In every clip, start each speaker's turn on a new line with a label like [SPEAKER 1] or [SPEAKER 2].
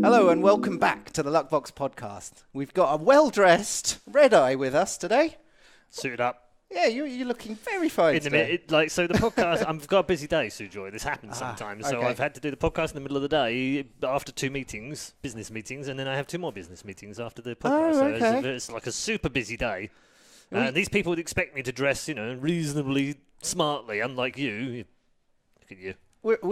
[SPEAKER 1] Hello and welcome back to the Luckbox Podcast. We've got a well-dressed Red Eye with us today.
[SPEAKER 2] Suited up.
[SPEAKER 1] Yeah, you're looking very fine today.
[SPEAKER 2] So the podcast, I've got a busy day, Sujoy. This happens sometimes. So
[SPEAKER 1] okay.
[SPEAKER 2] I've had to do the podcast in the middle of the day after 2 meetings, business meetings, and then I have 2 more business meetings after the podcast.
[SPEAKER 1] Oh, okay.
[SPEAKER 2] So it's like a super busy day. These people would expect me to dress, reasonably smartly, unlike you. Look at you.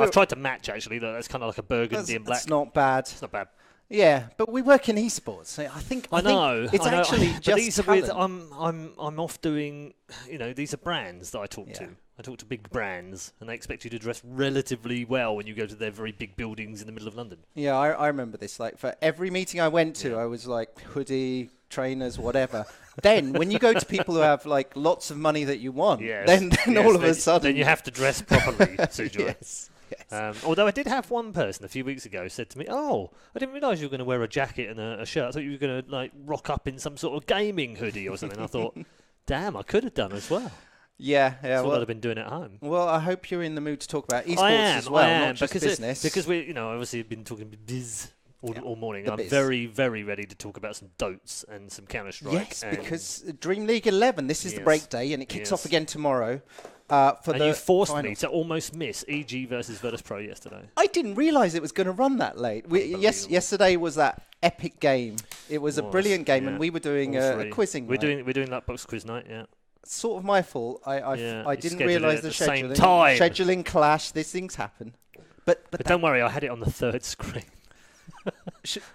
[SPEAKER 2] I've tried to match, actually. That's kind of like a burgundy and black.
[SPEAKER 1] That's not bad.
[SPEAKER 2] It's not bad.
[SPEAKER 1] Yeah, but we work in esports. So I think it's actually just
[SPEAKER 2] these are
[SPEAKER 1] talent.
[SPEAKER 2] I'm off doing, these are brands that I talk to. I talk to big brands, and they expect you to dress relatively well when you go to their very big buildings in the middle of London.
[SPEAKER 1] Yeah, I remember this. Like for every meeting I went to, I was like hoodie, trainers, whatever. Then when you go to people who have like lots of money that you want, then all of a sudden
[SPEAKER 2] then you have to dress properly, Sujoy.
[SPEAKER 1] Yes.
[SPEAKER 2] Although I did have one person a few weeks ago said to me, "Oh, I didn't realise you were going to wear a jacket and a shirt. I thought you were going to like rock up in some sort of gaming hoodie or something." I thought, "Damn, I could have done as well."
[SPEAKER 1] Yeah.
[SPEAKER 2] That's what I'd have been doing at home.
[SPEAKER 1] Well, I hope you're in the mood to talk about esports as well, not just business.
[SPEAKER 2] Because we, obviously been talking biz all morning. I'm
[SPEAKER 1] biz.
[SPEAKER 2] very, very ready to talk about some Dotes and some Counter-Strike.
[SPEAKER 1] Yes, because DreamLeague 11, this is the break day, and it kicks off again tomorrow.
[SPEAKER 2] You forced me to almost miss EG versus Virtus Pro yesterday.
[SPEAKER 1] I didn't realise it was going to run that late. Yesterday was that epic game. It was a brilliant game, and we were doing a quizzing
[SPEAKER 2] We're
[SPEAKER 1] night.
[SPEAKER 2] doing Luckbox quiz night, yeah.
[SPEAKER 1] Sort of my fault. I didn't realise the scheduling.
[SPEAKER 2] Time.
[SPEAKER 1] Scheduling clash. These things happen. But
[SPEAKER 2] don't worry, I had it on the 3rd screen.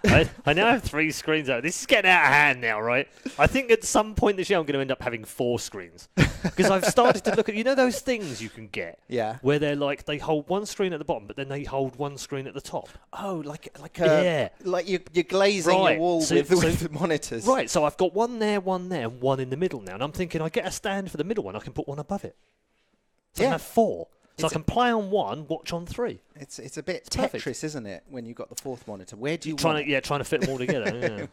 [SPEAKER 2] I now have 3 screens out. This is getting out of hand now, right? I think at some point this year I'm going to end up having 4 screens because I've started to look at those things you can get, where they're like they hold one screen at the bottom, but then they hold one screen at the top.
[SPEAKER 1] Oh, like you're glazing your wall with monitors.
[SPEAKER 2] Right. So I've got one there, and one in the middle now, and I'm thinking I get a stand for the middle one. I can put one above it. So I have 4. So I can play on 1, watch on 3.
[SPEAKER 1] It's a bit Tetris, isn't it? When you've got the 4th monitor, where do you
[SPEAKER 2] trying to fit them all together?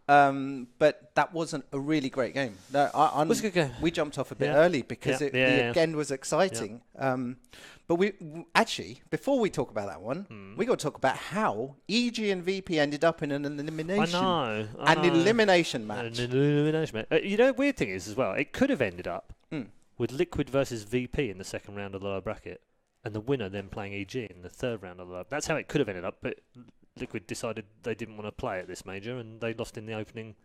[SPEAKER 1] Yeah. But that wasn't a really great game. No,
[SPEAKER 2] it was a good game.
[SPEAKER 1] We jumped off a bit early because the end was exciting. Yeah. But we actually, before we talk about that one, we got to talk about how EG and VP ended up in an elimination.
[SPEAKER 2] I know.
[SPEAKER 1] An elimination match.
[SPEAKER 2] The weird thing is as well, it could have ended up with Liquid versus VP in the 2nd round of the lower bracket, and the winner then playing EG in the 3rd round of the lower. That's how it could have ended up, but Liquid decided they didn't want to play at this major, and they lost in the opening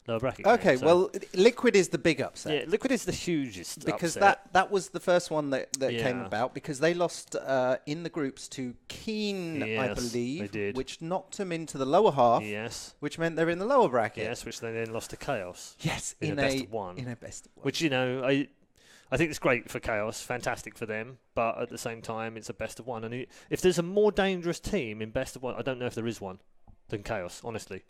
[SPEAKER 2] lower bracket.
[SPEAKER 1] Okay,
[SPEAKER 2] game,
[SPEAKER 1] well, Liquid is the big upset.
[SPEAKER 2] Yeah, Liquid is the hugest
[SPEAKER 1] because
[SPEAKER 2] upset.
[SPEAKER 1] that was the first one that came about, because they lost in the groups to Keen, I believe,
[SPEAKER 2] they did.
[SPEAKER 1] Which knocked them into the lower half.
[SPEAKER 2] Yes.
[SPEAKER 1] Which meant they're in the lower bracket.
[SPEAKER 2] Yes, which they then lost to Chaos.
[SPEAKER 1] Yes,
[SPEAKER 2] in a best of one.
[SPEAKER 1] In a best of one.
[SPEAKER 2] Which, I think it's great for Chaos, fantastic for them, but at the same time, it's a best of one. And if there's a more dangerous team in best of one, I don't know if there is one, than Chaos, honestly.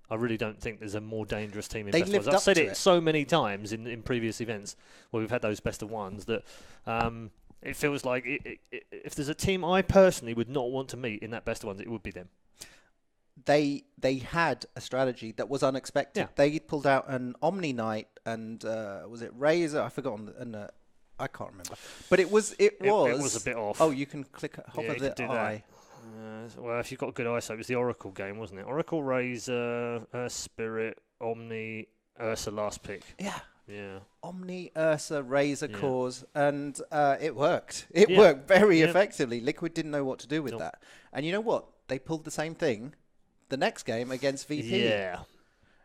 [SPEAKER 2] I really don't think there's a more dangerous team in best of ones. I've said it so many times in previous events where we've had those best of ones that it feels like if there's a team I personally would not want to meet in that best of ones, it would be them.
[SPEAKER 1] They had a strategy that was unexpected. Yeah. They pulled out an Omni Knight and was it Razor? I forgot. I can't remember. But it was a bit off. Oh, you can hover the eye.
[SPEAKER 2] Well, if you've got good eyesight, it was the Oracle game, wasn't it? Oracle, Razor, Spirit, Omni, Ursa last pick.
[SPEAKER 1] Yeah.
[SPEAKER 2] Yeah.
[SPEAKER 1] Omni, Ursa, Razor cores, and it worked. It worked very effectively. Liquid didn't know what to do with that. And you know what? They pulled the same thing the next game against VP.
[SPEAKER 2] Yeah.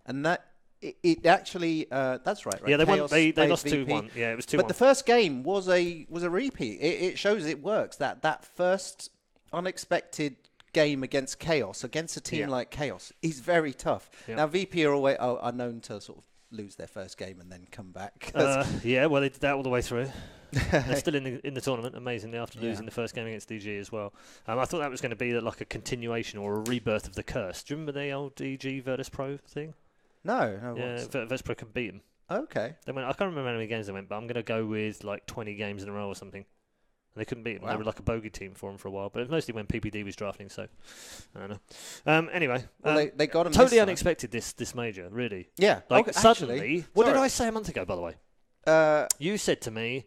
[SPEAKER 1] And that it actually that's right.
[SPEAKER 2] Yeah, they won. They lost 2-1. Yeah, it was 2-1.
[SPEAKER 1] But the first game was a repeat. It shows it works. That first unexpected game against Chaos, against a team like Chaos, is very tough. Yeah. Now VP are known to sort of lose their first game and then come back.
[SPEAKER 2] Well, they did that all the way through. They're still in the tournament, amazingly, after losing the first game against DG as well. I thought that was going to be like a continuation or a rebirth of the curse. Do you remember the old DG Virtus Pro thing?
[SPEAKER 1] No.
[SPEAKER 2] Yeah, Virtus Pro can beat them.
[SPEAKER 1] Okay.
[SPEAKER 2] I can't remember how many games they went, but I'm going to go with like 20 games in a row or something. And they couldn't beat them. Wow. They were like a bogey team for them for a while, but it was mostly when PPD was drafting, so I don't know. Anyway,
[SPEAKER 1] they got them
[SPEAKER 2] totally unexpected this major, really.
[SPEAKER 1] Yeah.
[SPEAKER 2] Like suddenly, what did I say a month ago, by the way? You said to me,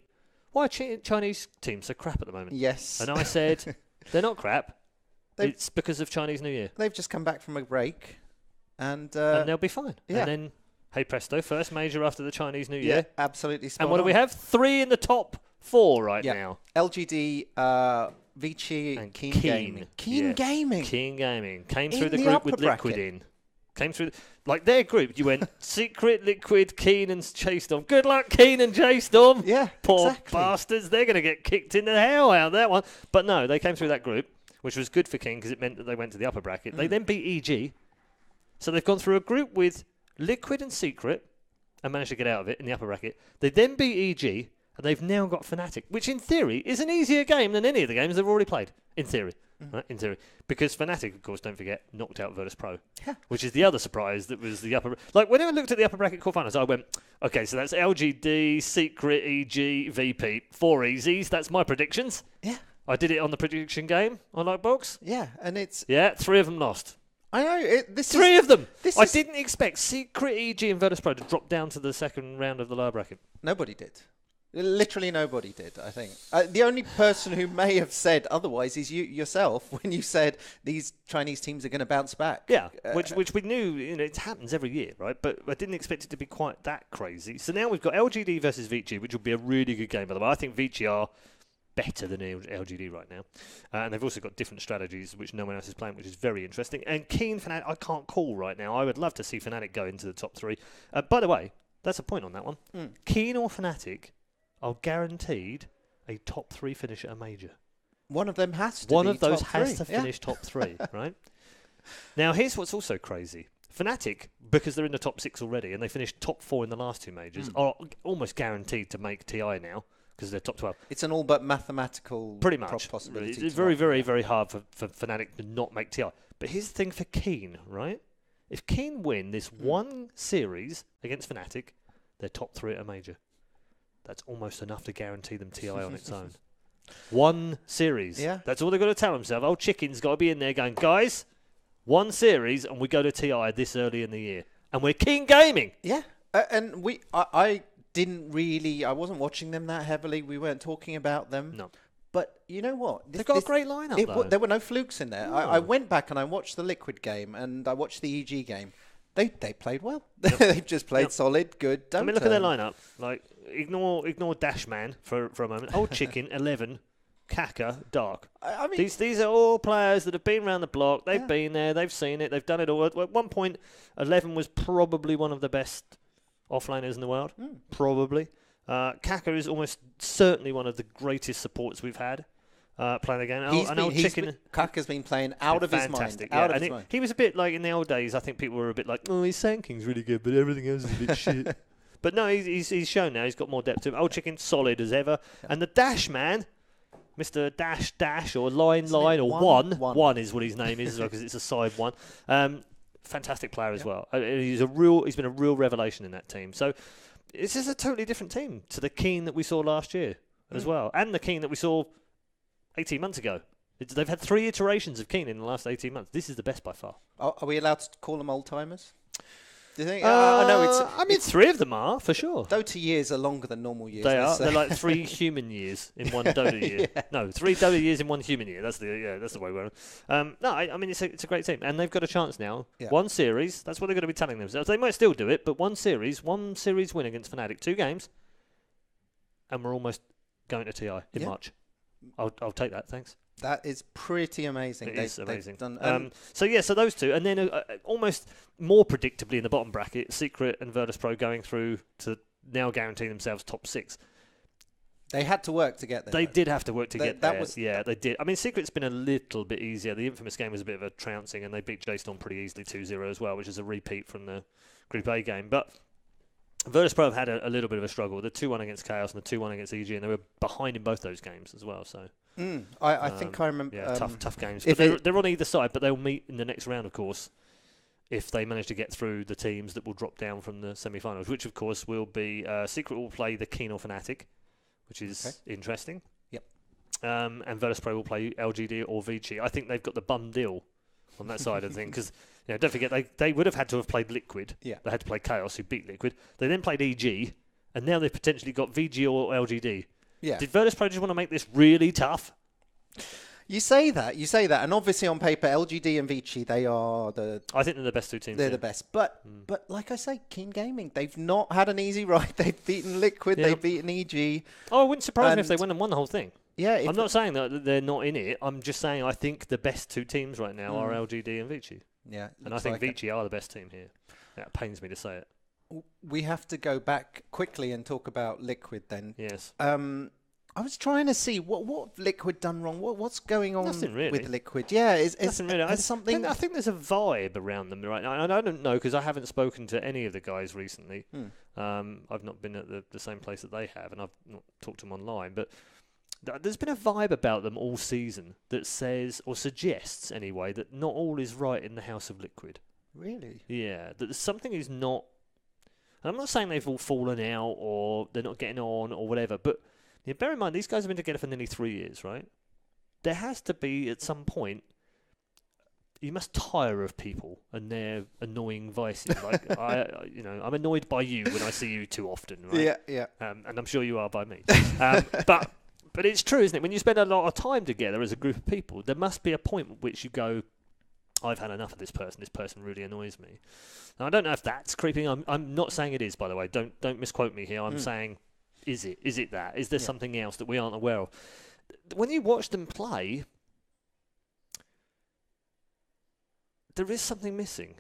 [SPEAKER 2] why are Chinese teams so crap at the moment?
[SPEAKER 1] Yes.
[SPEAKER 2] And I said, they're not crap. It's because of Chinese New Year.
[SPEAKER 1] They've just come back from a break. And
[SPEAKER 2] they'll be fine.
[SPEAKER 1] Yeah.
[SPEAKER 2] And then, hey presto, first major after the Chinese New Year.
[SPEAKER 1] Yeah, absolutely spot
[SPEAKER 2] And what
[SPEAKER 1] on.
[SPEAKER 2] do we have? 3 in the top 4 now.
[SPEAKER 1] LGD, Vici,
[SPEAKER 2] And
[SPEAKER 1] Keen
[SPEAKER 2] Keen.
[SPEAKER 1] Gaming. Keen
[SPEAKER 2] Yeah.
[SPEAKER 1] Gaming.
[SPEAKER 2] Keen Gaming. Came
[SPEAKER 1] In
[SPEAKER 2] through the
[SPEAKER 1] the
[SPEAKER 2] group
[SPEAKER 1] upper
[SPEAKER 2] with Liquid
[SPEAKER 1] bracket.
[SPEAKER 2] in. Came through, like their group, you went Secret, Liquid, Keen and J-Storm. Good luck, Keen and J-Storm.
[SPEAKER 1] Yeah,
[SPEAKER 2] Poor
[SPEAKER 1] exactly.
[SPEAKER 2] bastards. They're going to get kicked in the hell out of that one. But no, they came through that group, which was good for Keen because it meant that they went to the upper bracket. They then beat EG. So they've gone through a group with Liquid and Secret and managed to get out of it in the upper bracket. They then beat EG, and they've now got Fnatic, which in theory is an easier game than any of the games they've already played. In theory. Right? In theory. Because Fnatic, of course, don't forget, knocked out Virtus Pro.
[SPEAKER 1] Yeah.
[SPEAKER 2] Which is the other surprise that was the upper... Like, when I looked at the upper bracket quarterfinals, I went, okay, so that's LGD, Secret, EG, VP. 4 easies. That's my predictions.
[SPEAKER 1] Yeah.
[SPEAKER 2] I did it on the prediction game on Luckbox.
[SPEAKER 1] Yeah, and it's...
[SPEAKER 2] Yeah, 3 of them lost.
[SPEAKER 1] I know.
[SPEAKER 2] Three of them.
[SPEAKER 1] This
[SPEAKER 2] I
[SPEAKER 1] is-
[SPEAKER 2] didn't expect Secret, EG, and Virtus Pro to drop down to the second round of the lower bracket.
[SPEAKER 1] Nobody did. Literally nobody did, I think. The only person who may have said otherwise is you yourself when you said these Chinese teams are going to bounce back.
[SPEAKER 2] Yeah, which we knew, it happens every year, right? But I didn't expect it to be quite that crazy. So now we've got LGD versus Vici, which will be a really good game, by the way. I think Vici are better than LGD right now. And they've also got different strategies, which no one else is playing, which is very interesting. And Keen Fnatic, I can't call right now. I would love to see Fnatic go into the top 3. By the way, that's a point on that one. Keen or Fnatic are guaranteed a top 3 finish at a major.
[SPEAKER 1] One of them has to
[SPEAKER 2] One
[SPEAKER 1] be
[SPEAKER 2] of those
[SPEAKER 1] top
[SPEAKER 2] has
[SPEAKER 1] three.
[SPEAKER 2] to finish top 3, right? Now, here's what's also crazy. Fnatic, because they're in the top 6 already, and they finished top 4 in the last 2 majors, are almost guaranteed to make TI now, because they're top 12.
[SPEAKER 1] It's an all but mathematical
[SPEAKER 2] Pretty much.
[SPEAKER 1] possibility.
[SPEAKER 2] It's very, very, very hard for Fnatic to not make TI. But here's the thing for Keen, right? If Keen win this one series against Fnatic, they're top 3 at a major. That's almost enough to guarantee them TI on its own. One series.
[SPEAKER 1] Yeah.
[SPEAKER 2] That's all they've got to tell themselves. Old Chicken's got to be in there going, guys, one series and we go to TI this early in the year. And we're Keen Gaming.
[SPEAKER 1] Yeah. And I didn't really, I wasn't watching them that heavily. We weren't talking about them.
[SPEAKER 2] No.
[SPEAKER 1] But you know what?
[SPEAKER 2] They've got a great lineup, though.
[SPEAKER 1] There were no flukes in there.
[SPEAKER 2] No.
[SPEAKER 1] I went back and I watched the Liquid game and I watched the EG game. They played well. They've just played solid, good.
[SPEAKER 2] I mean, look at their lineup. Like, ignore Dashman for a moment. Old Chicken, 11. Kaka, Dark.
[SPEAKER 1] I mean,
[SPEAKER 2] These are all players that have been around the block. They've been there. They've seen it. They've done it all. At one point, 11 was probably one of the best offlaners in the world. Probably. Kaka is almost certainly one of the greatest supports we've had playing the game.
[SPEAKER 1] Kaka's been playing out of his mind. Out of his mind.
[SPEAKER 2] He was a bit like, in the old days, I think people were a bit like, oh, his Sandking's really good, but everything else is a bit shit. But no, he's shown now. He's got more depth to him. Old Chicken, solid as ever. Yeah. And the Dash man, Mr. Dash or Line or One is what his name is, because it's a side one. Fantastic player as well. He's been a real revelation in that team. So this is a totally different team to the Keen that we saw last year as well, and the Keen that we saw 18 months ago. They've had 3 iterations of Keen in the last 18 months. This is the best by far.
[SPEAKER 1] Are we allowed to call them old timers? Do you think? I mean,
[SPEAKER 2] 3 of them are for sure.
[SPEAKER 1] Dota years are longer than normal years.
[SPEAKER 2] They are. They're like 3 human years in one Dota year. Yeah. No, 3 Dota years in one human year. That's the way we're. I mean, it's a great team, and they've got a chance now. Yeah. One series. That's what they're going to be telling themselves. They might still do it, but one series win against Fnatic, 2 games, and we're almost going to TI in March. I'll take that. Thanks.
[SPEAKER 1] That is pretty amazing.
[SPEAKER 2] It is amazing. So those 2. And then almost more predictably in the bottom bracket, Secret and Virtus Pro going through to now guaranteeing themselves top 6.
[SPEAKER 1] They had to work to get there.
[SPEAKER 2] They did have to work to get there. They did. I mean, Secret's been a little bit easier. The infamous game was a bit of a trouncing, and they beat J-Storm pretty easily 2-0 as well, which is a repeat from the Group A game. But Virtus Pro have had a little bit of a struggle. The 2-1 against Chaos and the 2-1 against EG, and they were behind in both those games as well. So
[SPEAKER 1] I think I remember.
[SPEAKER 2] Yeah, tough games. But they're on either side, but they'll meet in the next round, of course, if they manage to get through the teams that will drop down from the semi-finals, which, of course, will be Secret will play the Keen or Fnatic, which is interesting.
[SPEAKER 1] Yep.
[SPEAKER 2] And Virtus Pro will play LGD or Vici. I think they've got the bum deal on that side of the thing, because don't forget, they would have had to have played Liquid.
[SPEAKER 1] Yeah.
[SPEAKER 2] They had to play Chaos, who beat Liquid. They then played EG, and now they've potentially got VG or LGD.
[SPEAKER 1] Yeah.
[SPEAKER 2] Did Virtus Pro just want to make this really tough?
[SPEAKER 1] You say that, and obviously on paper, LGD and Vici, they are
[SPEAKER 2] I think they're the best two teams.
[SPEAKER 1] They're the best, but like I say, Keen Gaming, they've not had an easy ride. They've beaten Liquid, they've beaten EG.
[SPEAKER 2] Oh, it wouldn't surprise me if they went and won the whole thing.
[SPEAKER 1] Yeah,
[SPEAKER 2] I'm not saying that they're not in it. I'm just saying I think the best two teams right now are LGD and Vici.
[SPEAKER 1] Yeah,
[SPEAKER 2] and I think Vici are the best team here. That pains me to say it.
[SPEAKER 1] We have to go back quickly and talk about Liquid then.
[SPEAKER 2] Yes.
[SPEAKER 1] I was trying to see what Liquid done wrong. What's going on
[SPEAKER 2] really.
[SPEAKER 1] with Liquid? Yeah,
[SPEAKER 2] nothing really.
[SPEAKER 1] I
[SPEAKER 2] think there's a vibe around them right now, and I don't know because I haven't spoken to any of the guys recently. I've not been at the same place that they have, and I've not talked to them online. But there's been a vibe about them all season that says or suggests anyway that not all is right in the House of Liquid.
[SPEAKER 1] Really?
[SPEAKER 2] Yeah, that something is not. And I'm not saying they've all fallen out or they're not getting on or whatever, but. Yeah, bear in mind, these guys have been together for nearly 3 years, right? There has to be, at some point, you must tire of people and their annoying vices. Like, I'm annoyed by you when I see you too often, right?
[SPEAKER 1] Yeah.
[SPEAKER 2] And I'm sure you are by me. But it's true, isn't it? When you spend a lot of time together as a group of people, there must be a point at which you go, I've had enough of this person. This person really annoys me. Now, I don't know if that's creeping. I'm not saying it is, by the way. Don't misquote me here. I'm saying... Is it that? Is there something else that we aren't aware of? When you watch them play, there is something missing.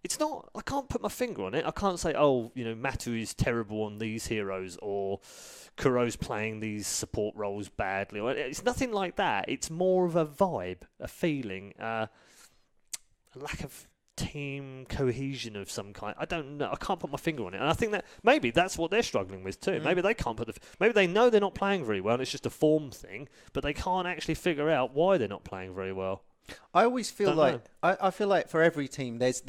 [SPEAKER 2] It's not. I can't put my finger on it. I can't say, Matu is terrible on these heroes or Kuro's playing these support roles badly. It's nothing like that. It's more of a vibe, a feeling, a lack of team cohesion of some kind. I don't know. I can't put my finger on it. And I think that maybe that's what they're struggling with too. Maybe they can't maybe they know they're not playing very well and it's just a form thing, but they can't actually figure out why they're not playing very well.
[SPEAKER 1] I always feel I feel like for every team there's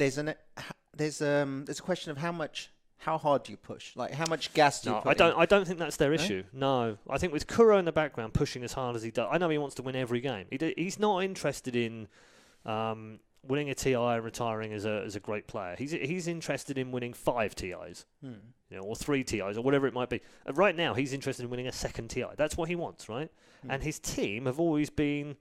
[SPEAKER 1] a question of how hard do you push? Like how much gas do you put
[SPEAKER 2] I don't think that's their issue. No. I think with Kuro in the background pushing as hard as he does, I know he wants to win every game. He's not interested in winning a TI and retiring as a great player. He's interested in winning 5 TIs, or 3 TIs, or whatever it might be. Right now, he's interested in winning a second TI. That's what he wants, right? And his team have always been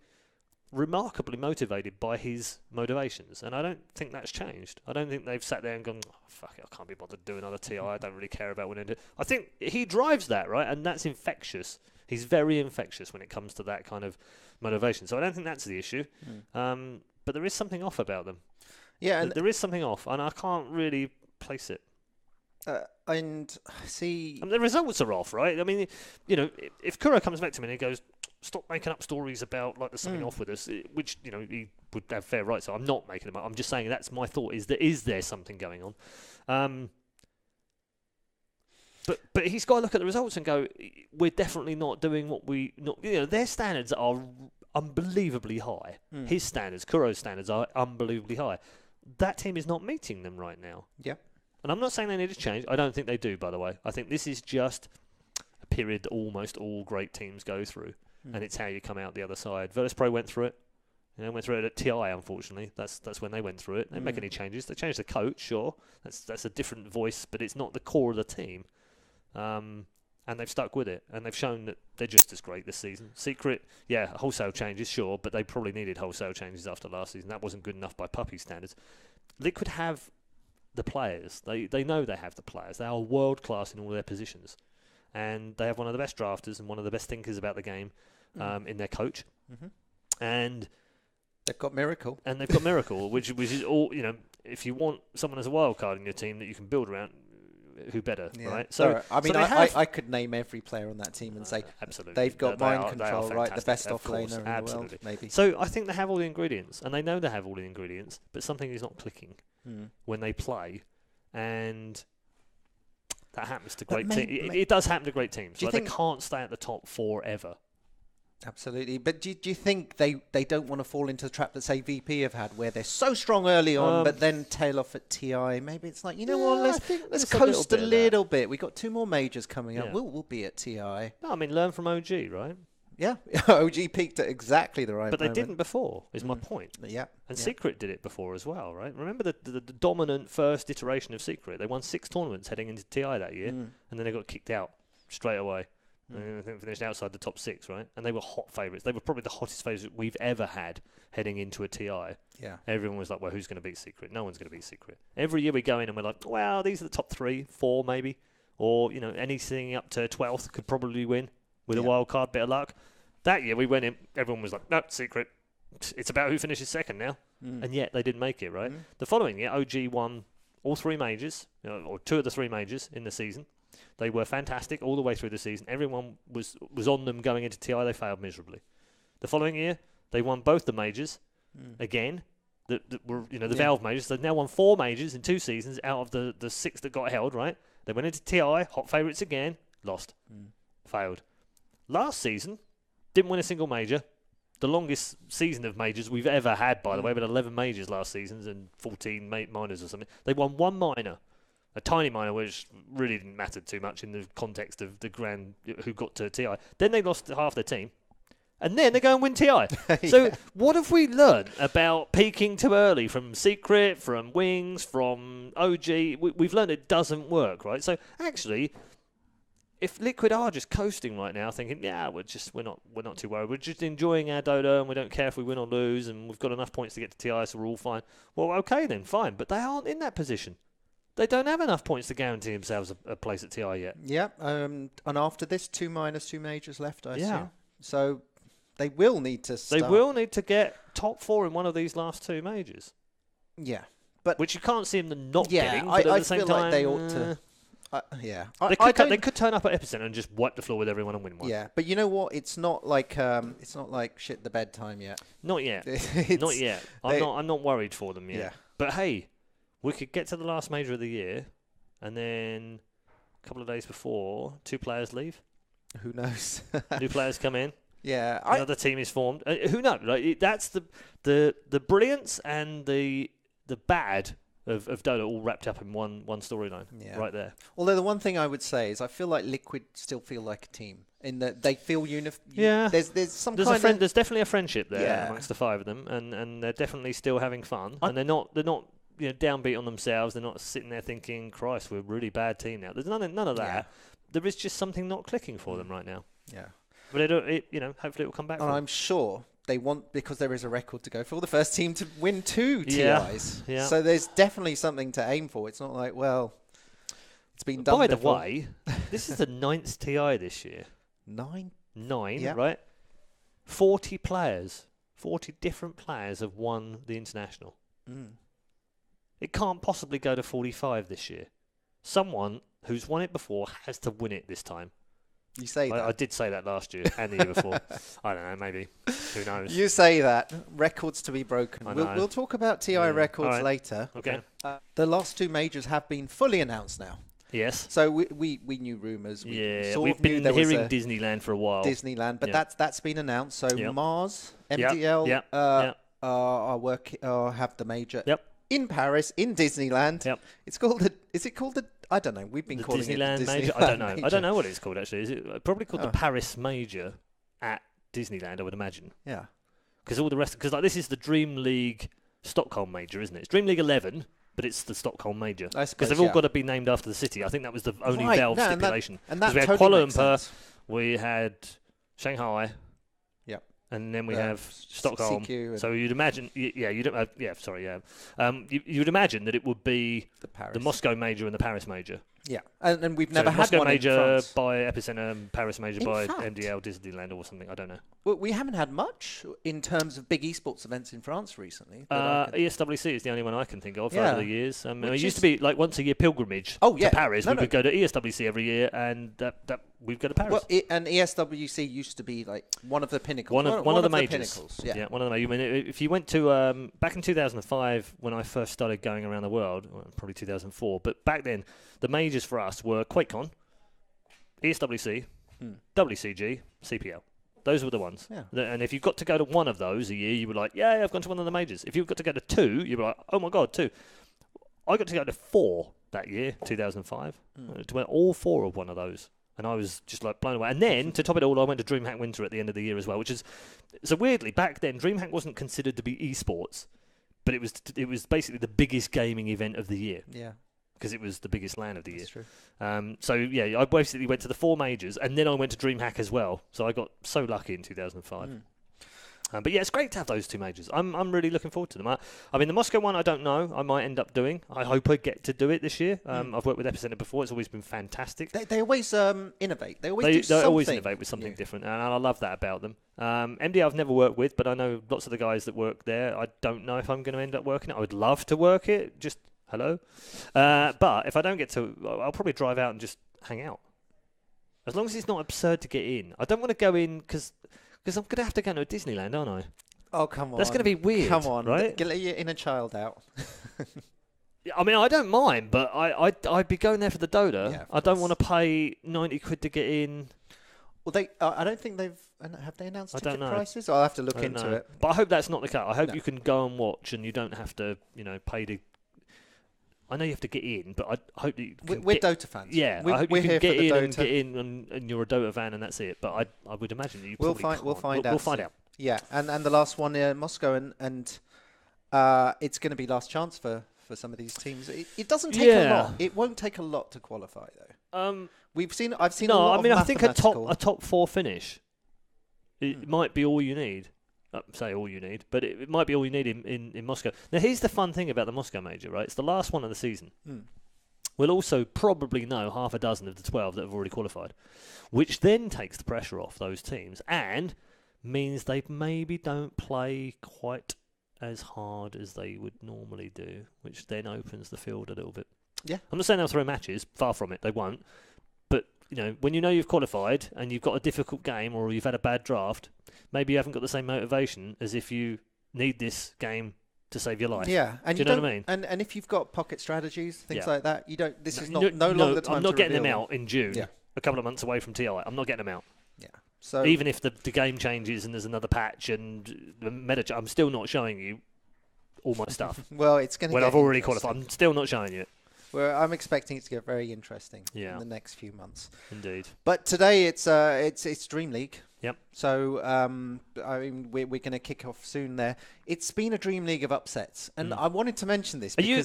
[SPEAKER 2] remarkably motivated by his motivations, and I don't think that's changed. I don't think they've sat there and gone, oh, fuck it, I can't be bothered doing another TI. I don't really care about winning it. I think he drives that, right? And that's infectious. He's very infectious when it comes to that kind of motivation. So I don't think that's the issue. But there is something off about them. Yeah, and there is something off, and I can't really place it.
[SPEAKER 1] And
[SPEAKER 2] the results are off, right? I mean, if Kuro comes back to me and he goes, "Stop making up stories about like there's something off with us," which he would have fair right. So I'm not making them up. I'm just saying that's my thought. Is there something going on? But he's got to look at the results and go, "We're definitely not doing what we." Their standards are unbelievably high. His standards, Kuro's standards, are unbelievably high. That team is not meeting them right now.
[SPEAKER 1] Yeah.
[SPEAKER 2] And I'm not saying they need to change. I don't think they do, by the way. I think this is just a period that almost all great teams go through, and it's how you come out the other side. Virtus Pro went through it. Went through it at TI, unfortunately. That's when they went through it. They didn't make any changes. They changed the coach, sure. That's a different voice, but it's not the core of the team. And they've stuck with it, and they've shown that they're just as great this season. Secret, wholesale changes, sure, but they probably needed wholesale changes after last season. That wasn't good enough by Puppy standards. Liquid have the players. They know they have the players. They are world-class in all their positions. And they have one of the best drafters and one of the best thinkers about the game in their coach. And
[SPEAKER 1] they've got Miracle.
[SPEAKER 2] And they've got Miracle, which is all, if you want someone as a wild card in your team that you can build around, who better, right?
[SPEAKER 1] So I mean, I could name every player on that team and say,
[SPEAKER 2] absolutely,
[SPEAKER 1] they've got mind control, right? The best offlaner in the world, maybe.
[SPEAKER 2] So I think they have all the ingredients, and they know they have all the ingredients, but something is not clicking when they play, and that happens to great teams. It does happen to great teams. They can't stay at the top forever.
[SPEAKER 1] Absolutely. But do you think they don't want to fall into the trap that, say, VP have had, where they're so strong early on, but then tail off at TI? Maybe it's like, let's coast a little bit. We've got 2 more majors coming up. We'll be at TI.
[SPEAKER 2] No, I mean, learn from OG, right?
[SPEAKER 1] Yeah. OG peaked at exactly the right moment.
[SPEAKER 2] But they didn't before, is my point.
[SPEAKER 1] Yeah.
[SPEAKER 2] And Secret did it before as well, right? Remember the dominant first iteration of Secret? They won 6 tournaments heading into TI that year, and then they got kicked out straight away. I think they finished outside the top 6, right? And they were hot favourites. They were probably the hottest favourites we've ever had heading into a TI.
[SPEAKER 1] Yeah.
[SPEAKER 2] Everyone was like, well, who's going to beat Secret? No one's going to beat Secret. Every year we go in and we're like, well, these are the top 3, 4 maybe. Or, anything up to 12th could probably win with a wild card, bit of luck. That year we went in, everyone was like, no, Secret. It's about who finishes second now. And yet they didn't make it, right? The following year, OG won all 3 majors, or 2 of the 3 majors in the season. They were fantastic all the way through the season. Everyone was on them going into TI. They failed miserably. The following year, they won both the majors again. The Valve majors. They've now won 4 majors in 2 seasons out of the 6 that got held, right? They went into TI, hot favourites again, lost, failed. Last season, didn't win a single major. The longest season of majors we've ever had, by the way, but 11 majors last season and 14 minors or something. They won 1 minor. A tiny minor, which really didn't matter too much in the context of the grand who got to TI. Then they lost half their team. And then they go and win TI. So what have we learned about peaking too early from Secret, from Wings, from OG? We've learned it doesn't work, right? So actually, if Liquid are just coasting right now, thinking, we're not too worried. We're just enjoying our Dota and we don't care if we win or lose and we've got enough points to get to TI, so we're all fine. Well, okay then, fine. But they aren't in that position. They don't have enough points to guarantee themselves a place at TI yet.
[SPEAKER 1] Yeah, and after this, 2 minors, 2 majors left, I assume. So they will need to start.
[SPEAKER 2] They will need to get top 4 in one of these last 2 majors.
[SPEAKER 1] Yeah. But
[SPEAKER 2] which you can't see them not getting, but at the same time...
[SPEAKER 1] like they ought to...
[SPEAKER 2] They could turn up at Epicenter and just wipe the floor with everyone and win one.
[SPEAKER 1] Yeah, but you know what? It's not like shit the bedtime yet.
[SPEAKER 2] Not yet. Not yet. I'm not worried for them yet. Yeah. But hey... We could get to the last major of the year, and then a couple of days before, 2 players leave.
[SPEAKER 1] Who knows?
[SPEAKER 2] New players come in.
[SPEAKER 1] Yeah,
[SPEAKER 2] another team is formed. Who knows? Like, that's the brilliance and the bad of Dota all wrapped up in one storyline. Right there.
[SPEAKER 1] Although the one thing I would say is I feel like Liquid still feel like a team in that they feel There's
[SPEAKER 2] there's definitely a friendship there amongst the 5 of them, and they're definitely still having fun, and they're not. Downbeat on themselves. They're not sitting there thinking, Christ, we're a really bad team now. There's none of that. Yeah. There is just something not clicking for them right now.
[SPEAKER 1] Yeah.
[SPEAKER 2] But hopefully it will come back.
[SPEAKER 1] And I'm sure they want, because there is a record to go for, the first team to win 2 TIs. Yeah. So there's definitely something to aim for. It's not like, it's been done
[SPEAKER 2] By
[SPEAKER 1] before.
[SPEAKER 2] the way, this is the 9th TI this year.
[SPEAKER 1] 9?
[SPEAKER 2] 9, right? 40 different players have won the International. It can't possibly go to 45 this year. Someone who's won it before has to win it this time.
[SPEAKER 1] You say that.
[SPEAKER 2] I did say that last year and the year before. I don't know, maybe. Who knows?
[SPEAKER 1] You say that. Records to be broken. We'll talk about TI records later.
[SPEAKER 2] Okay.
[SPEAKER 1] The last 2 majors have been fully announced now.
[SPEAKER 2] Yes.
[SPEAKER 1] So we knew rumours.
[SPEAKER 2] We've been hearing Disneyland for a while.
[SPEAKER 1] Disneyland, but that's been announced. So Mars, MDL have the major.
[SPEAKER 2] Yep.
[SPEAKER 1] In Paris, in Disneyland.
[SPEAKER 2] Yep.
[SPEAKER 1] It's called I don't know. We've been calling
[SPEAKER 2] Disneyland
[SPEAKER 1] it the Disneyland
[SPEAKER 2] Major. I don't know. I don't know what it's called actually. Is it probably called the Paris Major at Disneyland? I would imagine.
[SPEAKER 1] Yeah.
[SPEAKER 2] Because all the rest, this is the DreamLeague Stockholm Major, isn't it? It's DreamLeague 11, but it's the Stockholm Major. Because they've all got to be named after the city. I think that was the only Valve stipulation.
[SPEAKER 1] Because
[SPEAKER 2] we had Kuala Lumpur, we had Shanghai. And then we have Stockholm. So you'd imagine, you'd imagine that it would be the Moscow Major and the Paris Major.
[SPEAKER 1] Yeah, and we've never had
[SPEAKER 2] Moscow
[SPEAKER 1] one
[SPEAKER 2] Major
[SPEAKER 1] in France.
[SPEAKER 2] by Epicenter, Paris Major by MDL, Disneyland or something. I don't know.
[SPEAKER 1] Well, we haven't had much in terms of big esports events in France recently.
[SPEAKER 2] ESWC is the only one I can think of over the years. It used to be like once a year pilgrimage to Paris. We would go to ESWC every year, and that we'd go to Paris.
[SPEAKER 1] Well, and ESWC used to be like one of the pinnacles.
[SPEAKER 2] One of the majors.
[SPEAKER 1] Pinnacles. Yeah,
[SPEAKER 2] one of the majors. I mean, if you went to back in 2005 when I first started going around the world, probably 2004, but back then the majors for us were QuakeCon, ESWC, WCG, CPL. Those were the ones. Yeah. And if you got to go to one of those a year, you were like, I've gone to one of the majors. If you got to go to 2, you were like, oh my God, 2. I got to go to 4 that year, 2005. To win all 4 of one of those. And I was just like blown away. And then, to top it all, I went to DreamHack Winter at the end of the year as well, which is... So weirdly, back then, DreamHack wasn't considered to be esports, but it was basically the biggest gaming event of the year.
[SPEAKER 1] Yeah.
[SPEAKER 2] because it was the biggest LAN of the year.
[SPEAKER 1] That's true.
[SPEAKER 2] So yeah, I basically went to the 4 majors, and then I went to DreamHack as well. So I got so lucky in 2005. But yeah, it's great to have those 2 majors. I'm really looking forward to them. I mean, the Moscow one, I don't know. I might end up doing. I hope I get to do it this year. I've worked with Epicenter before. It's always been fantastic.
[SPEAKER 1] They always innovate. They always do something.
[SPEAKER 2] They always innovate with something different, and I love that about them. MD I've never worked with, but I know lots of the guys that work there. I don't know if I'm going to end up working it. I would love to work it. Just hello. But if I don't get to, I'll probably drive out and just hang out. As long as it's not absurd to get in. I don't want to go in because I'm going to have to go to a Disneyland, aren't I?
[SPEAKER 1] Oh, come on.
[SPEAKER 2] That's going to be weird.
[SPEAKER 1] Come on.
[SPEAKER 2] Right?
[SPEAKER 1] Let your inner child out.
[SPEAKER 2] I mean, I don't mind, but I'd be going there for the Dota.
[SPEAKER 1] Yeah,
[SPEAKER 2] I don't want to pay 90 quid to get in.
[SPEAKER 1] Well, I don't think have they announced ticket prices? I'll have to look into it.
[SPEAKER 2] But I hope that's not the case. I hope you can go and watch and you don't have to, pay to... I know you have to get in, but I hope that you can
[SPEAKER 1] we're Dota fans.
[SPEAKER 2] Yeah, I hope you can get in and you're a Dota fan and that's it. But I would imagine that you
[SPEAKER 1] we'll
[SPEAKER 2] probably
[SPEAKER 1] find out.
[SPEAKER 2] We'll find out.
[SPEAKER 1] Yeah, and the last one, Moscow, and it's going to be last chance for some of these teams. It doesn't take a lot. It won't take a lot to qualify, though. I've seen. No, I mean, I think a top 4 finish. It might be all you need. Say all you need, but it might be all you need in Moscow. Now, here's the fun thing about the Moscow Major, right? It's the last one of the season. We'll also probably know half a dozen of the 12 that have already qualified, which then takes the pressure off those teams and means they maybe don't play quite as hard as they would normally do, which then opens the field a little bit. Yeah.
[SPEAKER 2] I'm not saying they'll throw matches, far from it, they won't. But, when you've qualified and you've got a difficult game or you've had a bad draft, maybe you haven't got the same motivation as if you need this game to save your life.
[SPEAKER 1] Yeah. And
[SPEAKER 2] do you know what I mean?
[SPEAKER 1] And if you've got pocket strategies, things like that, this is no longer the time
[SPEAKER 2] I'm not
[SPEAKER 1] to
[SPEAKER 2] getting them
[SPEAKER 1] reveal
[SPEAKER 2] out in June, a couple of months away from TI. I'm not getting them out.
[SPEAKER 1] Yeah. So
[SPEAKER 2] even if the game changes and there's another patch and the meta, I'm still not showing you all my stuff.
[SPEAKER 1] Well, it's going to.
[SPEAKER 2] When I've already qualified, I'm still not showing you it.
[SPEAKER 1] Well, I'm expecting it to get very interesting in the next few months.
[SPEAKER 2] Indeed.
[SPEAKER 1] But today it's DreamLeague.
[SPEAKER 2] Yep.
[SPEAKER 1] So I mean we're going to kick off soon. There, it's been a DreamLeague of upsets, and I wanted to mention this.
[SPEAKER 2] Are you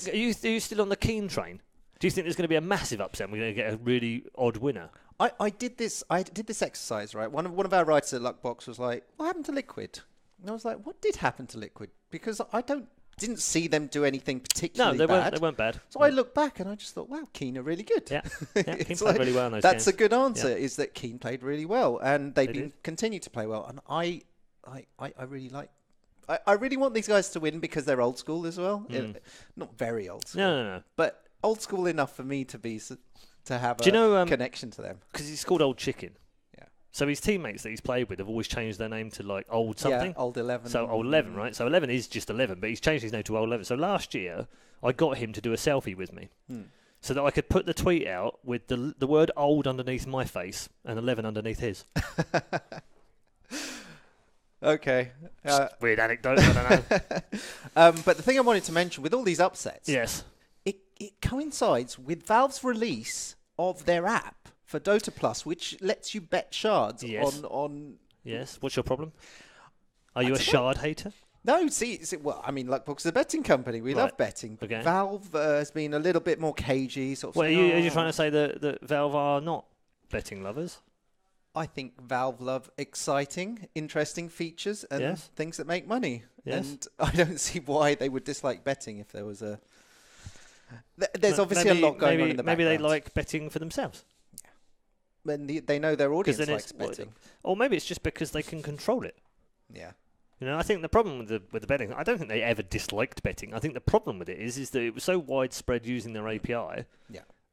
[SPEAKER 2] still on the Keen train? Do you think there's going to be a massive upset? And we're going to get a really odd winner.
[SPEAKER 1] I did this exercise, right. One of our writers at Luckbox was like, "What happened to Liquid?" And I was like, "What did happen to Liquid?" Because I didn't see them do anything particularly bad.
[SPEAKER 2] They weren't bad.
[SPEAKER 1] So I looked back and I just thought, wow, Keen are really good.
[SPEAKER 2] Yeah, Keen played really well in those
[SPEAKER 1] That's
[SPEAKER 2] games.
[SPEAKER 1] a good answer, is that Keen played really well, and they continue to play well. And I really like... I really want these guys to win because they're old school as well. Not very old school.
[SPEAKER 2] No.
[SPEAKER 1] But old school enough for me to have a connection to them.
[SPEAKER 2] Because he's called Old Chicken. So his teammates that he's played with have always changed their name to like Old something.
[SPEAKER 1] Yeah, Old 11.
[SPEAKER 2] So Old 11, right? So 11 is just 11, but he's changed his name to Old 11. So last year, I got him to do a selfie with me so that I could put the tweet out with the word old underneath my face and 11 underneath his.
[SPEAKER 1] Okay.
[SPEAKER 2] Weird anecdote, I don't know.
[SPEAKER 1] But the thing I wanted to mention, with all these upsets,
[SPEAKER 2] yes,
[SPEAKER 1] it coincides with Valve's release of their app for Dota Plus, which lets you bet shards on...
[SPEAKER 2] Yes, what's your problem? Are you a shard hater?
[SPEAKER 1] No, see, well, I mean, Luckbox is a betting company. We love betting. But Valve has been a little bit more cagey. Sort of
[SPEAKER 2] are you trying to say that Valve are not betting lovers?
[SPEAKER 1] I think Valve love exciting, interesting features and things that make money. Yes. And I don't see why they would dislike betting if there was a... There's obviously a lot going on in the background.
[SPEAKER 2] Maybe they like betting for themselves.
[SPEAKER 1] When they know their audience likes betting.
[SPEAKER 2] Or maybe it's just because they can control it.
[SPEAKER 1] Yeah.
[SPEAKER 2] I think the problem with the betting, I don't think they ever disliked betting. I think the problem with it is that it was so widespread using their API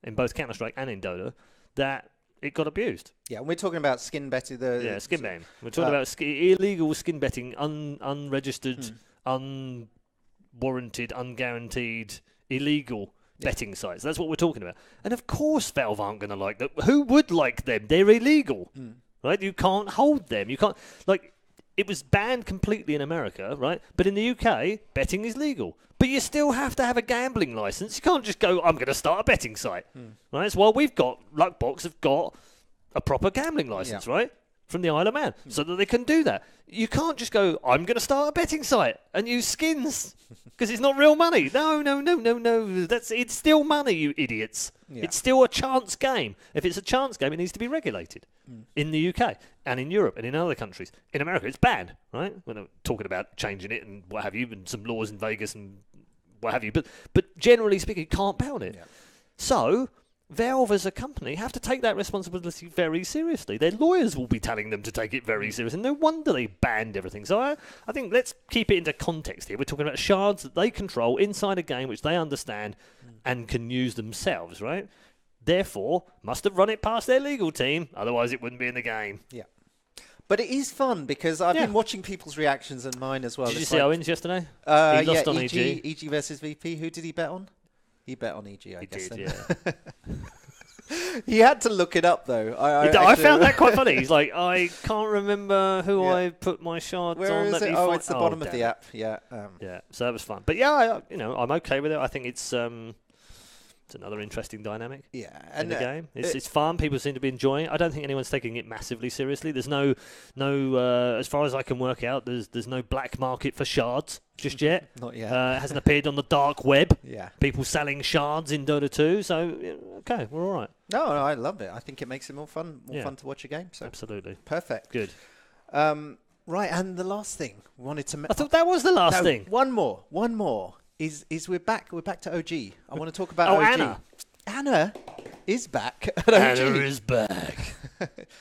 [SPEAKER 2] in both Counter-Strike and in Dota that it got abused.
[SPEAKER 1] Yeah, and we're talking about skin betting.
[SPEAKER 2] Skin betting. We're talking about illegal skin betting, unregistered, unwarranted, unguaranteed, illegal betting sites. That's what we're talking about. And of course Valve aren't going to like that. Who would like them? They're illegal. Right? You can't hold them. You can't... it was banned completely in America, right? But in the UK, betting is legal. But you still have to have a gambling license. You can't just go, I'm going to start a betting site. Right? So while Luckbox have got a proper gambling license, right? from the Isle of Man so that they can do that. You can't just go, I'm going to start a betting site and use skins because it's not real money. No. It's still money, you idiots. Yeah. It's still a chance game. If it's a chance game, it needs to be regulated in the UK and in Europe and in other countries. In America, it's banned, right? We're not talking about changing it and what have you, and some laws in Vegas and what have you. But generally speaking, you can't bet on it. Yeah. So Valve as a company have to take that responsibility very seriously. Their lawyers will be telling them to take it very seriously. No wonder they banned everything. So I think let's keep it into context here. We're talking about shards that they control inside a game which they understand and can use themselves, right? Therefore, must have run it past their legal team. Otherwise, it wouldn't be in the game.
[SPEAKER 1] Yeah. But it is fun because I've been watching people's reactions and mine as well.
[SPEAKER 2] Did you see Owens yesterday? He lost on EG.
[SPEAKER 1] EG versus VP. Who did he bet on? He bet on EG, I guess.
[SPEAKER 2] He did, yeah.
[SPEAKER 1] He had to look it up, though.
[SPEAKER 2] I found that quite funny. He's like, I can't remember who I put my shards
[SPEAKER 1] Where
[SPEAKER 2] on.
[SPEAKER 1] Is it? It's the bottom of the app. Yeah.
[SPEAKER 2] Yeah, so that was fun. But yeah, I'm okay with it. I think it's another interesting dynamic in the game. It's fun. People seem to be enjoying it. I don't think anyone's taking it massively seriously. There's no as far as I can work out, there's no black market for shards just yet.
[SPEAKER 1] Not yet.
[SPEAKER 2] It hasn't appeared on the dark web.
[SPEAKER 1] Yeah. People
[SPEAKER 2] selling shards in Dota 2. So, okay, we're all right.
[SPEAKER 1] No, I love it. I think it makes it more fun to watch a game. So
[SPEAKER 2] absolutely.
[SPEAKER 1] Perfect.
[SPEAKER 2] Good.
[SPEAKER 1] Right, and the last thing we wanted to...
[SPEAKER 2] I thought that was the last thing.
[SPEAKER 1] One more. Is we're back to OG. I want to talk about OG. Anna is back at OG.
[SPEAKER 2] Anna is back.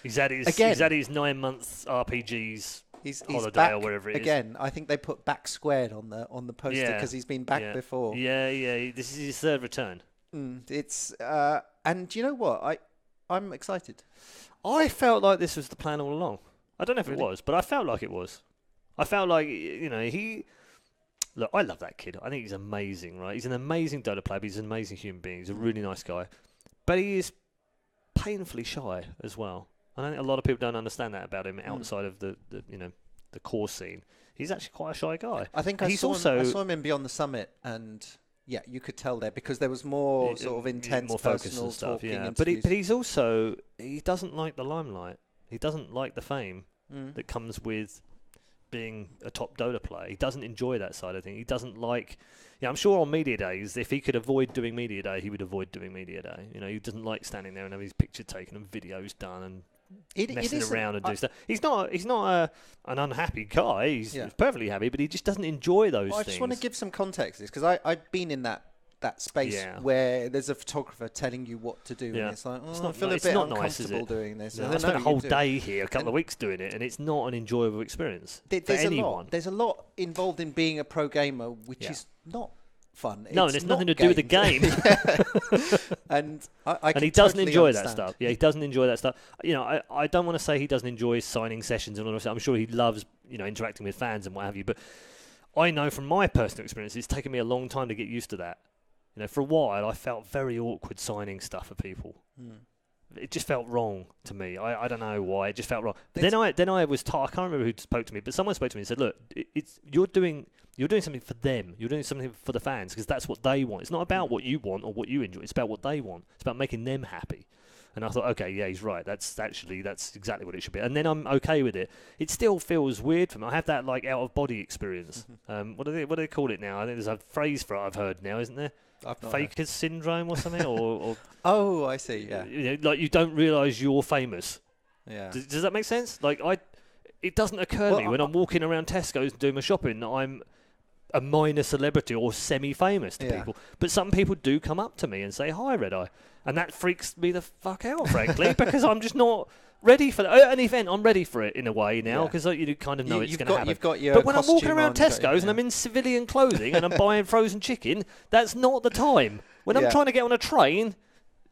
[SPEAKER 2] He's had his 9-month RPGs he's holiday
[SPEAKER 1] back
[SPEAKER 2] or whatever it is.
[SPEAKER 1] Again, I think they put back squared on the poster because he's been back before.
[SPEAKER 2] Yeah. This is his third return.
[SPEAKER 1] It's and do you know what? I'm excited.
[SPEAKER 2] I felt like this was the plan all along. I don't know if it was, but I felt like it was. I felt like he. Look, I love that kid. I think he's amazing, right? He's an amazing Dota player. He's an amazing human being. He's a really nice guy. But he is painfully shy as well. I think a lot of people don't understand that about him outside of the core scene. He's actually quite a shy guy.
[SPEAKER 1] I think I saw him in Beyond the Summit, and you could tell there because there was more sort of intense,
[SPEAKER 2] more focus and stuff. Yeah, but he's also he doesn't like the limelight. He doesn't like the fame that comes with being a top Dota player. He doesn't enjoy that side of things. He doesn't like... I'm sure on media days, if he could avoid doing media day, he would avoid doing media day. He doesn't like standing there and having his picture taken and videos done and messing around and do stuff. He's not an unhappy guy. He's perfectly happy, but he just doesn't enjoy those things.
[SPEAKER 1] I just want to give some context because I've been in that space where there's a photographer telling you what to do and it's like, I feel a bit uncomfortable doing this.
[SPEAKER 2] I spent a whole day here, a couple of weeks doing it, and it's not an enjoyable experience for anyone.
[SPEAKER 1] There's a lot involved in being a pro gamer, which is not fun.
[SPEAKER 2] No, and it's nothing to do with the game.
[SPEAKER 1] And
[SPEAKER 2] he doesn't enjoy that stuff. Yeah, he doesn't enjoy that stuff. I don't want to say he doesn't enjoy signing sessions and all that stuff. I'm sure he loves, interacting with fans and what have you. But I know from my personal experience, it's taken me a long time to get used to that. For a while, I felt very awkward signing stuff for people. It just felt wrong to me. I don't know why. It just felt wrong. But then I was I can't remember who spoke to me, but someone spoke to me and said, "Look, you're doing something for them. You're doing something for the fans because that's what they want. It's not about what you want or what you enjoy. It's about what they want. It's about making them happy." And I thought, okay, yeah, he's right. That's exactly what it should be. And then I'm okay with it. It still feels weird for me. I have that like out of body experience. What do they call it now? I think there's a phrase for it I've heard now, isn't there? Faker's syndrome or something, or
[SPEAKER 1] oh, I see. Yeah,
[SPEAKER 2] like you don't realise you're famous.
[SPEAKER 1] Yeah,
[SPEAKER 2] does that make sense? Like it doesn't occur to me when I'm walking around Tesco's doing my shopping that I'm a minor celebrity or semi-famous to people. But some people do come up to me and say, "Hi, Red Eye," and that freaks me the fuck out, frankly, because I'm just not ready for that. An event, I'm ready for it in a way now because you kind of know it's going to happen. But when I'm walking around Tesco's and I'm in civilian clothing and I'm buying frozen chicken, that's not the time. When I'm trying to get on a train,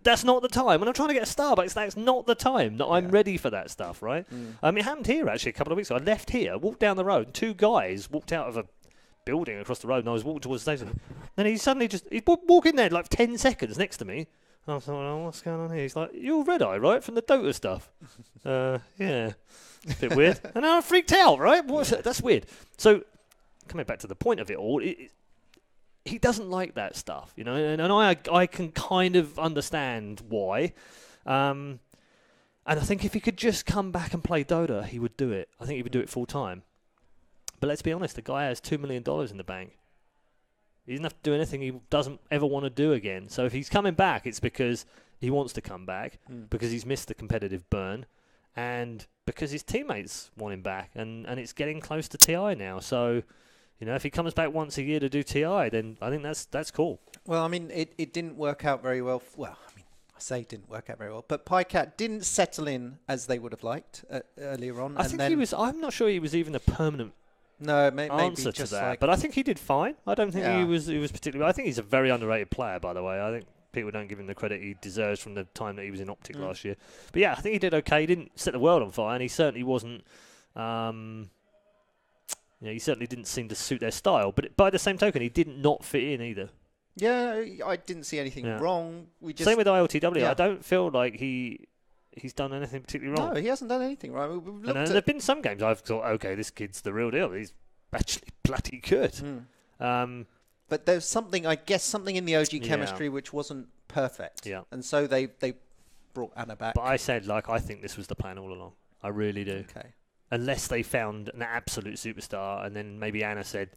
[SPEAKER 2] that's not the time. When I'm trying to get a Starbucks, that's not the time that I'm ready for that stuff, right? It happened here actually a couple of weeks ago. I left here, walked down the road, and two guys walked out of a building across the road, and I was walking towards the station. Then he suddenly he's walking there like 10 seconds next to me. And I was like, oh, what's going on here? He's like, you're Red Eye, right? From the Dota stuff. Yeah. It's a bit weird. And I freaked out, right? That's weird. So, coming back to the point of it all, he doesn't like that stuff, and I can kind of understand why. And I think if he could just come back and play Dota, he would do it. I think he would do it full time. But let's be honest, the guy has $2 million in the bank. He doesn't have to do anything he doesn't ever want to do again. So if he's coming back, it's because he wants to come back, because he's missed the competitive burn, and because his teammates want him back. And it's getting close to TI now. So, if he comes back once a year to do TI, then I think that's cool.
[SPEAKER 1] Well, I mean, it didn't work out very well. I say it didn't work out very well, but PyCat didn't settle in as they would have liked earlier on.
[SPEAKER 2] I'm not sure he was even a permanent answer to that, but I think he did fine. I don't think he was particularly. I think he's a very underrated player, by the way. I think people don't give him the credit he deserves from the time that he was in Optic last year. But yeah, I think he did okay. He didn't set the world on fire, and he certainly wasn't. He certainly didn't seem to suit their style. But by the same token, he did not fit in either.
[SPEAKER 1] Yeah, I didn't see anything wrong.
[SPEAKER 2] Same with ILTW. Yeah. I don't feel like he's done anything particularly wrong.
[SPEAKER 1] No, he hasn't done anything wrong.
[SPEAKER 2] And there have been some games I've thought, okay, this kid's the real deal. He's actually bloody good.
[SPEAKER 1] But there's something in the OG chemistry which wasn't perfect.
[SPEAKER 2] Yeah.
[SPEAKER 1] And so they brought Anna back.
[SPEAKER 2] But I said, I think this was the plan all along. I really do.
[SPEAKER 1] Okay. Unless
[SPEAKER 2] they found an absolute superstar, and then maybe Anna said,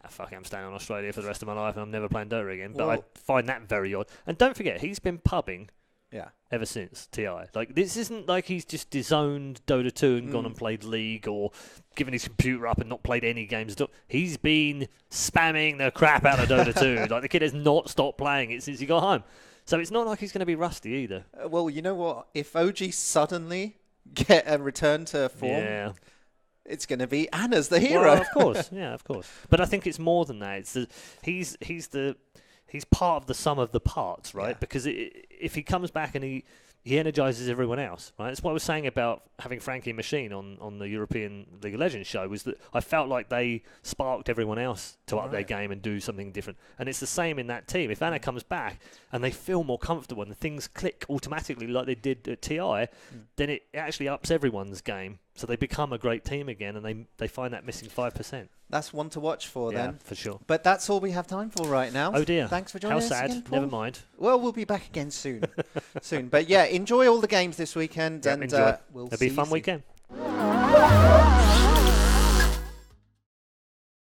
[SPEAKER 2] fuck it, I'm staying in Australia for the rest of my life and I'm never playing Dota again. But I find that very odd. And don't forget, he's been pubbing ever since TI. This isn't like he's just disowned Dota 2 and gone and played League, or given his computer up and not played any games. He's been spamming the crap out of Dota 2. The kid has not stopped playing it since he got home. So it's not like he's going to be rusty either.
[SPEAKER 1] Well, you know what? If OG suddenly get a return to form, it's going to be Anna's the hero.
[SPEAKER 2] Well, of course. Yeah, of course. But I think it's more than that. It's he's part of the sum of the parts, right? Yeah. Because if he comes back and he energizes everyone else, right? That's what I was saying about having Frankie and Machine on the European League of Legends show, was that I felt like they sparked everyone else to up their game and do something different. And it's the same in that team. If Anna comes back and they feel more comfortable and things click automatically like they did at TI, then it actually ups everyone's game. So they become a great team again, and they find that missing 5%.
[SPEAKER 1] That's one to watch for then.
[SPEAKER 2] Yeah, for sure.
[SPEAKER 1] But that's all we have time for right now.
[SPEAKER 2] Oh dear.
[SPEAKER 1] Thanks for joining us
[SPEAKER 2] sad.
[SPEAKER 1] again, Paul.
[SPEAKER 2] Never mind.
[SPEAKER 1] Well, we'll be back again soon. But yeah, enjoy all the games this weekend, and
[SPEAKER 2] enjoy.
[SPEAKER 1] we'll
[SPEAKER 2] It'll
[SPEAKER 1] see
[SPEAKER 2] be a fun
[SPEAKER 1] you soon.
[SPEAKER 2] weekend.